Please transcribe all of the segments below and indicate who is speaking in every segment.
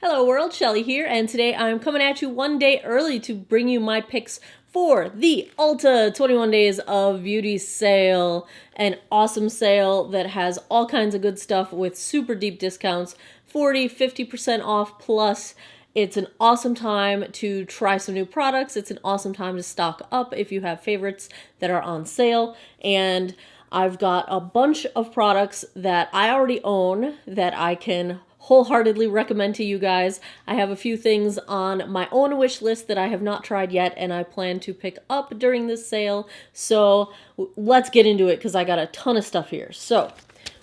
Speaker 1: Hello world, Shelly here, and today I'm coming at you one day early to bring you my picks for the Ulta 21 Days of Beauty sale. An awesome sale that has all kinds of good stuff with super deep discounts, 40–50% off plus. It's an awesome time to try some new products. It's an awesome time to stock up if you have favorites that are on sale. And I've got a bunch of products that I already own that I can wholeheartedly recommend to you guys. I have a few things on my own wish list that I have not tried yet and I plan to pick up during this sale. So let's get into it because I got a ton of stuff here. So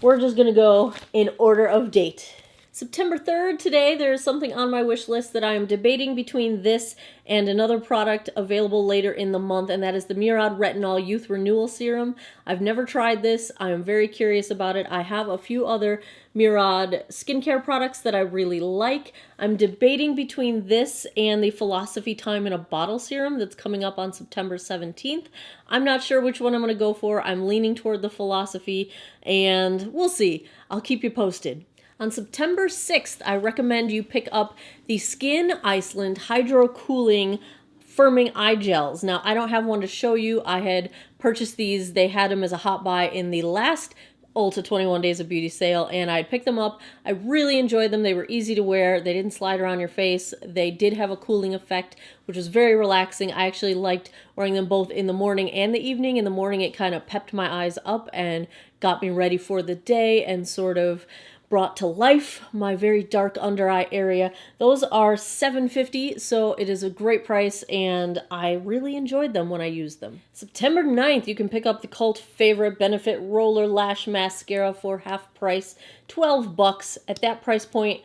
Speaker 1: we're just gonna go in order of date. September 3rd, today, there's something on my wish list that I am debating between this and another product available later in the month, and that is the Murad Retinol Youth Renewal Serum. I've never tried this. I am very curious about it. I have a few other Murad skincare products that I really like. I'm debating between this and the Philosophy Time in a Bottle Serum that's coming up on September 17th. I'm not sure which one I'm going to go for. I'm leaning toward the Philosophy, and we'll see. I'll keep you posted. On September 6th, I recommend you pick up the Skin Iceland Hydro Cooling Firming Eye Gels. Now, I don't have one to show you. I had purchased these. They had them as a hot buy in the last Ulta 21 Days of Beauty sale, and I picked them up. I really enjoyed them. They were easy to wear. They didn't slide around your face. They did have a cooling effect, which was very relaxing. I actually liked wearing them both in the morning and the evening. In the morning, it kind of pepped my eyes up and got me ready for the day and sort of brought to life my very dark under eye area. Those are $7.50, so it is a great price, and I really enjoyed them when I used them. September 9th, you can pick up the cult favorite Benefit Roller Lash Mascara for half price, $12. At that price point,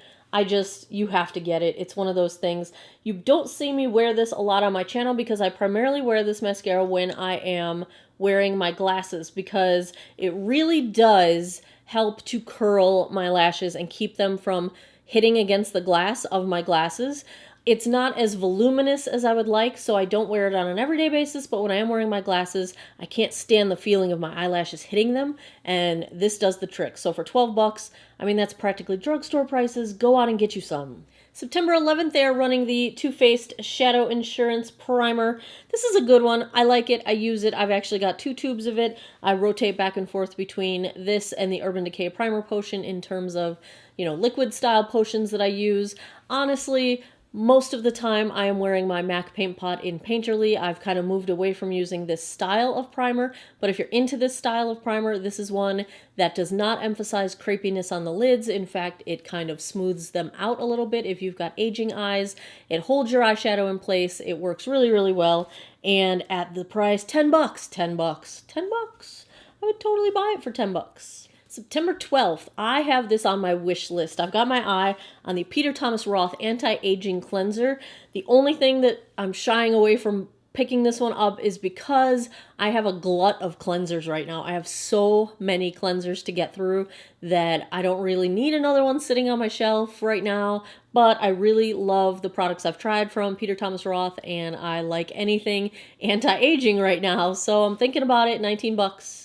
Speaker 1: you have to get it. It's one of those things. You don't see me wear this a lot on my channel because I primarily wear this mascara when I am wearing my glasses, because it really does help to curl my lashes and keep them from hitting against the glass of my glasses. It's not as voluminous as I would like, so I don't wear it on an everyday basis, but when I am wearing my glasses, I can't stand the feeling of my eyelashes hitting them, and this does the trick. So for $12, I mean, that's practically drugstore prices. Go out and get you some. September 11th, they are running the Too Faced Shadow Insurance Primer. This is a good one. I like it. I use it. I've actually got 2 tubes of it. I rotate back and forth between this and the Urban Decay Primer Potion in terms of, liquid style potions that I use. Honestly, most of the time I am wearing my MAC Paint Pot in Painterly. I've kind of moved away from using this style of primer, but if you're into this style of primer, this is one that does not emphasize crepiness on the lids. In fact, it kind of smooths them out a little bit if you've got aging eyes. It holds your eyeshadow in place. It works really, really well. And at the price, $10, $10, $10. I would totally buy it for $10. September 12th, I have this on my wish list. I've got my eye on the Peter Thomas Roth Anti-Aging Cleanser. The only thing that I'm shying away from picking this one up is because I have a glut of cleansers right now. I have so many cleansers to get through that I don't really need another one sitting on my shelf right now, but I really love the products I've tried from Peter Thomas Roth, and I like anything anti-aging right now, so I'm thinking about it. $19.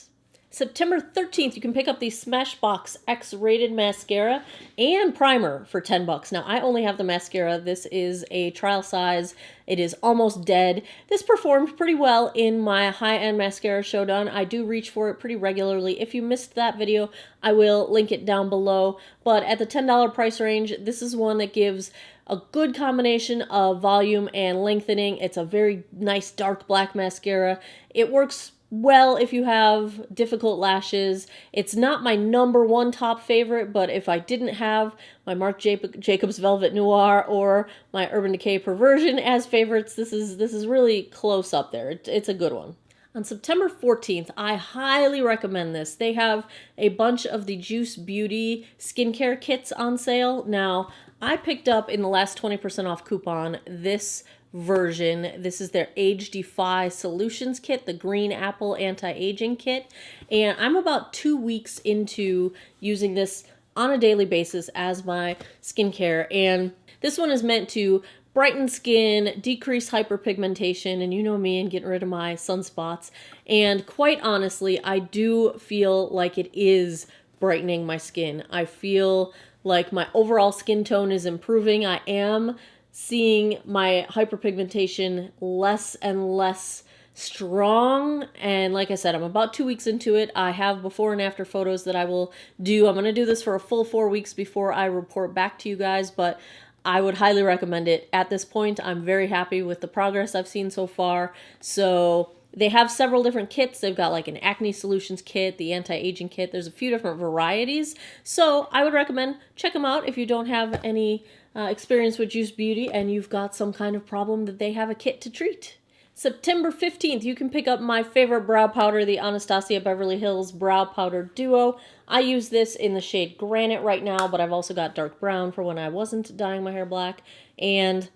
Speaker 1: September 13th, you can pick up the Smashbox X-Rated Mascara and Primer for $10. Now, I only have the mascara. This is a trial size. It is almost dead. This performed pretty well in my high-end mascara showdown. I do reach for it pretty regularly. If you missed that video, I will link it down below. But at the $10 price range, this is one that gives a good combination of volume and lengthening. It's a very nice dark black mascara. It works well if you have difficult lashes. It's not my #1 top favorite, but if I didn't have my Marc Jacobs Velvet Noir or my Urban Decay Perversion as favorites, this is really close up there. It's a good one. On September 14th, I highly recommend this. They have a bunch of the Juice Beauty skincare kits on sale. Now, I picked up in the last 20% off coupon this version. This is their Age Defy Solutions Kit, the Green Apple Anti-Aging Kit. And I'm about 2 weeks into using this on a daily basis as my skincare. And this one is meant to brighten skin, decrease hyperpigmentation, and you know me and getting rid of my sunspots. And quite honestly, I do feel like it is brightening my skin. I feel like my overall skin tone is improving. I am seeing my hyperpigmentation less and less strong, and like I said, I'm about 2 weeks into it. I have before and after photos that I will do. I'm going to do this for a full 4 weeks before I report back to you guys, but I would highly recommend it. At this point, I'm very happy with the progress I've seen so far. So they have several different kits. They've got like an acne solutions kit, the anti-aging kit. There's a few different varieties. So I would recommend check them out if you don't have any experience with Juice Beauty and you've got some kind of problem that they have a kit to treat. September 15th, you can pick up my favorite brow powder, the Anastasia Beverly Hills Brow Powder Duo. I use this in the shade Granite right now, but I've also got dark brown for when I wasn't dyeing my hair black. And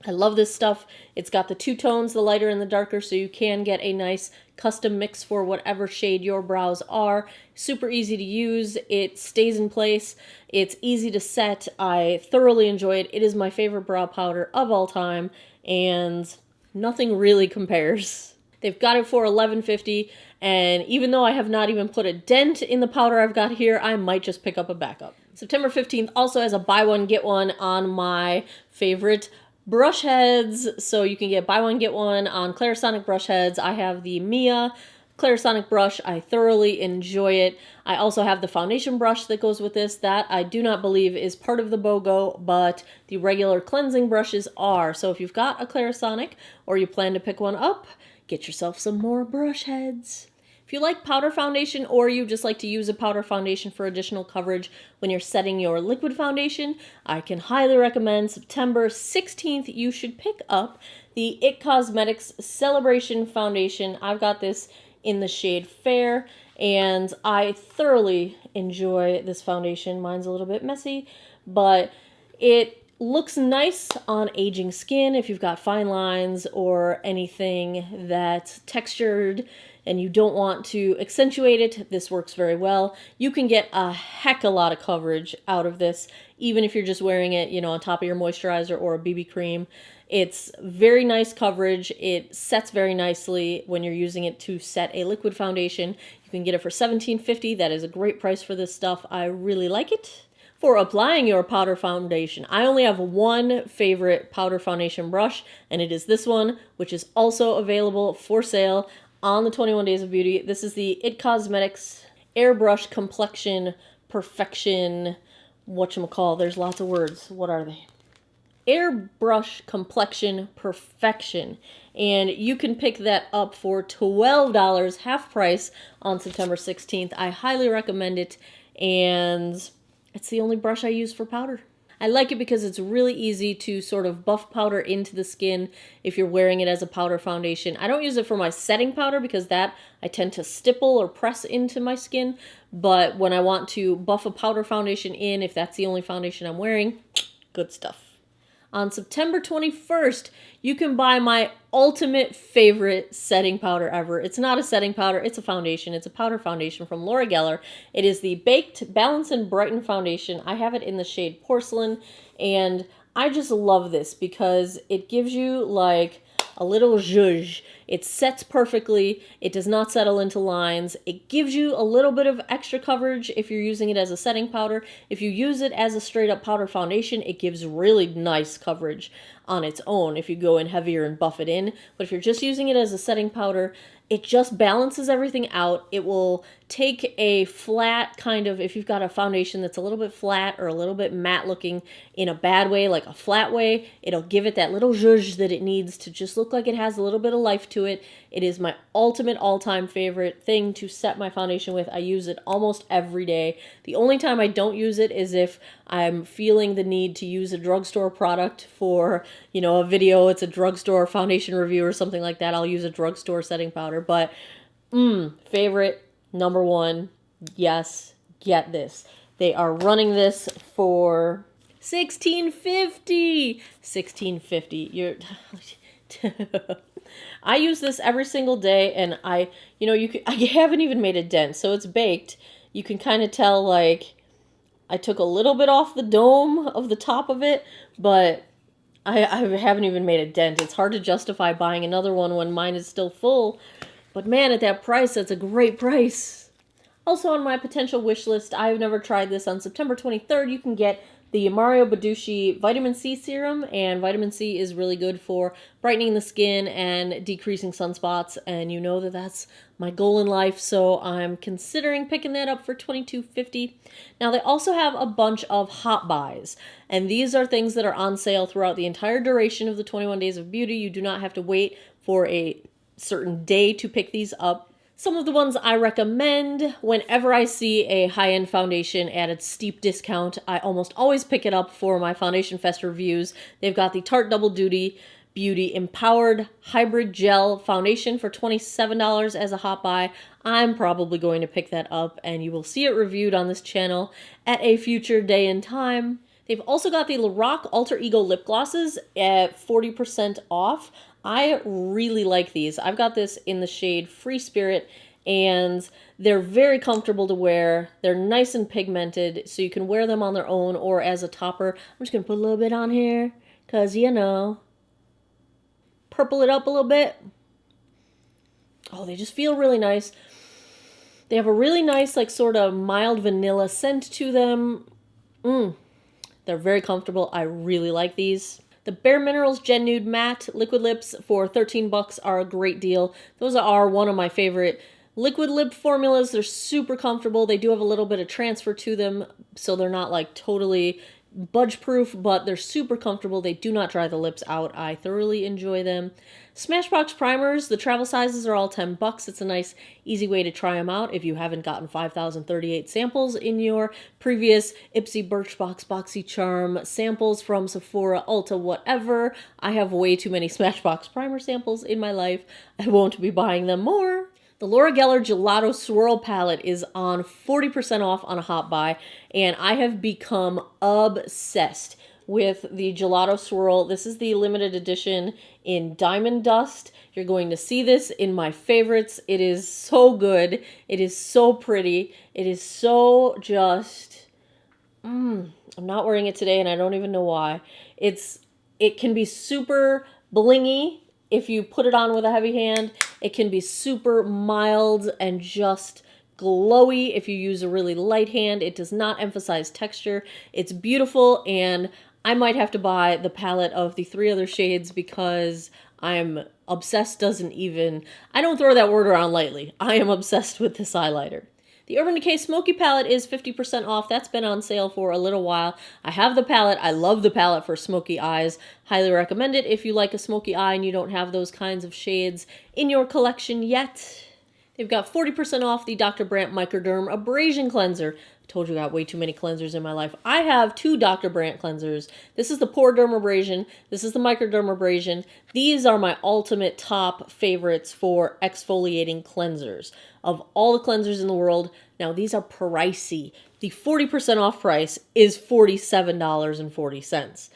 Speaker 1: I love this stuff. It's got the two tones, the lighter and the darker, so you can get a nice custom mix for whatever shade your brows are. Super easy to use. It stays in place. It's easy to set. I thoroughly enjoy it. It is my favorite brow powder of all time, and nothing really compares. They've got it for $11.50, and even though I have not even put a dent in the powder I've got here, I might just pick up a backup. September 15th also has a buy one, get one on my favorite brush heads. So you can get buy one, get one on Clarisonic brush heads. I have the Mia Clarisonic brush. I thoroughly enjoy it. I also have the foundation brush that goes with this. That I do not believe is part of the BOGO, but the regular cleansing brushes are. So if you've got a Clarisonic or you plan to pick one up, get yourself some more brush heads. If you like powder foundation or you just like to use a powder foundation for additional coverage when you're setting your liquid foundation, I can highly recommend September 16th. You should pick up the IT Cosmetics Celebration Foundation. I've got this in the shade Fair, and I thoroughly enjoy this foundation. Mine's a little bit messy, but it looks nice on aging skin if you've got fine lines or anything that's textured and you don't want to accentuate it. This works very well. You can get a heck of a lot of coverage out of this, even if you're just wearing it, on top of your moisturizer or a BB cream. It's very nice coverage. It sets very nicely when you're using it to set a liquid foundation. You can get it for $17.50. That is a great price for this stuff. I really like it. For applying your powder foundation, I only have one favorite powder foundation brush, and it is this one, which is also available for sale on the 21 Days of Beauty. This is the IT Cosmetics Airbrush Complexion Perfection, whatchamacall, there's lots of words. What are they? Airbrush Complexion Perfection. And you can pick that up for $12, half price, on September 16th. I highly recommend it, and it's the only brush I use for powder. I like it because it's really easy to sort of buff powder into the skin if you're wearing it as a powder foundation. I don't use it for my setting powder because that I tend to stipple or press into my skin, but when I want to buff a powder foundation in, if that's the only foundation I'm wearing, good stuff. On September 21st, you can buy my ultimate favorite setting powder ever. It's not a setting powder, it's a foundation. It's a powder foundation from Laura Geller. It is the Baked Balance and Brighten Foundation. I have it in the shade Porcelain, and I just love this because it gives you like a little zhuzh. It sets perfectly. It does not settle into lines. It gives you a little bit of extra coverage if you're using it as a setting powder. If you use it as a straight up powder foundation, it gives really nice coverage on its own if you go in heavier and buff it in. But if you're just using it as a setting powder, it just balances everything out. It will take a flat kind of, if you've got a foundation that's a little bit flat or a little bit matte looking in a bad way, like a flat way, it'll give it that little zhuzh that it needs to just look like it has a little bit of life to it. It is my ultimate all-time favorite thing to set my foundation with. I use it almost every day. The only time I don't use it is if I'm feeling the need to use a drugstore product for, a video. It's a drugstore foundation review or something like that. I'll use a drugstore setting powder. But favorite number one, yes, get this. They are running this for $16.50. $16.50. You're I use this every single day, and I haven't even made a dent, so it's baked. You can kind of tell, like, I took a little bit off the dome of the top of it, but I haven't even made a dent. It's hard to justify buying another one when mine is still full, but man, at that price, that's a great price. Also on my potential wish list, I've never tried this. On September 23rd, you can get the Mario Badooshi Vitamin C Serum, and vitamin C is really good for brightening the skin and decreasing sunspots, and you know that that's my goal in life, so I'm considering picking that up for $22.50. Now, they also have a bunch of hot buys, and these are things that are on sale throughout the entire duration of the 21 Days of Beauty. You do not have to wait for a certain day to pick these up. Some of the ones I recommend, whenever I see a high-end foundation at a steep discount, I almost always pick it up for my Foundation Fest reviews. They've got the Tarte Double Duty Beauty Empowered Hybrid Gel Foundation for $27 as a hot buy. I'm probably going to pick that up, and you will see it reviewed on this channel at a future day and time. They've also got the Lorac Alter Ego lip glosses at 40% off. I really like these. I've got this in the shade Free Spirit, and they're very comfortable to wear. They're nice and pigmented, so you can wear them on their own or as a topper. I'm just going to put a little bit on here, because, you know, purple it up a little bit. Oh, they just feel really nice. They have a really nice, like, sort of mild vanilla scent to them. They're very comfortable. I really like these. The Bare Minerals Gen Nude Matte Liquid Lips for $13 are a great deal. Those are one of my favorite liquid lip formulas. They're super comfortable. They do have a little bit of transfer to them, so they're not like totally budge proof, but they're super comfortable. They do not dry the lips out. I thoroughly enjoy them. Smashbox primers, the travel sizes are all $10. It's a nice, easy way to try them out if you haven't gotten 5,038 samples in your previous Ipsy, Birchbox, BoxyCharm samples from Sephora, Ulta, whatever. I have way too many Smashbox primer samples in my life. I won't be buying them more. The Laura Geller Gelato Swirl Palette is on 40% off on a hot buy, and I have become obsessed with the Gelato Swirl. This is the limited edition in Diamond Dust. You're going to see this in my favorites. It is so good. It is so pretty. It is so just... I'm not wearing it today, and I don't even know why. It can be super blingy if you put it on with a heavy hand. It can be super mild and just glowy if you use a really light hand. It does not emphasize texture. It's beautiful, and I might have to buy the palette of the 3 other shades because I'm obsessed. I don't throw that word around lightly. I am obsessed with this highlighter. The Urban Decay Smoky Palette is 50% off. That's been on sale for a little while. I have the palette. I love the palette for smoky eyes. Highly recommend it if you like a smoky eye and you don't have those kinds of shades in your collection yet. They've got 40% off the Dr. Brandt Microderm Abrasion Cleanser. I told you I got way too many cleansers in my life. I have 2 Dr. Brandt cleansers. This is the Pore Derm Abrasion. This is the Microderm Abrasion. These are my ultimate top favorites for exfoliating cleansers. Of all the cleansers in the world, now these are pricey. The 40% off price is $47.40.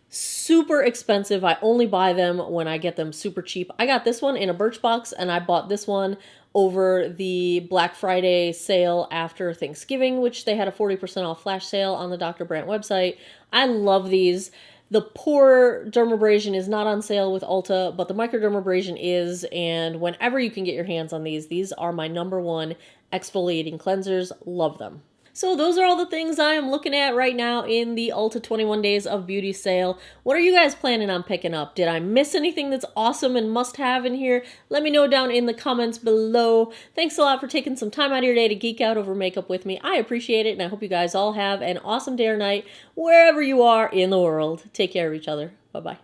Speaker 1: Super expensive. I only buy them when I get them super cheap. I got this one in a Birchbox, and I bought this one over the Black Friday sale after Thanksgiving, which they had a 40% off flash sale on the Dr. Brandt website. I love these. The Pore Dermabrasion is not on sale with Ulta, but the Microdermabrasion is, and whenever you can get your hands on these are my #1 exfoliating cleansers. Love them. So those are all the things I am looking at right now in the Ulta 21 Days of Beauty sale. What are you guys planning on picking up? Did I miss anything that's awesome and must have in here? Let me know down in the comments below. Thanks a lot for taking some time out of your day to geek out over makeup with me. I appreciate it, and I hope you guys all have an awesome day or night wherever you are in the world. Take care of each other. Bye-bye.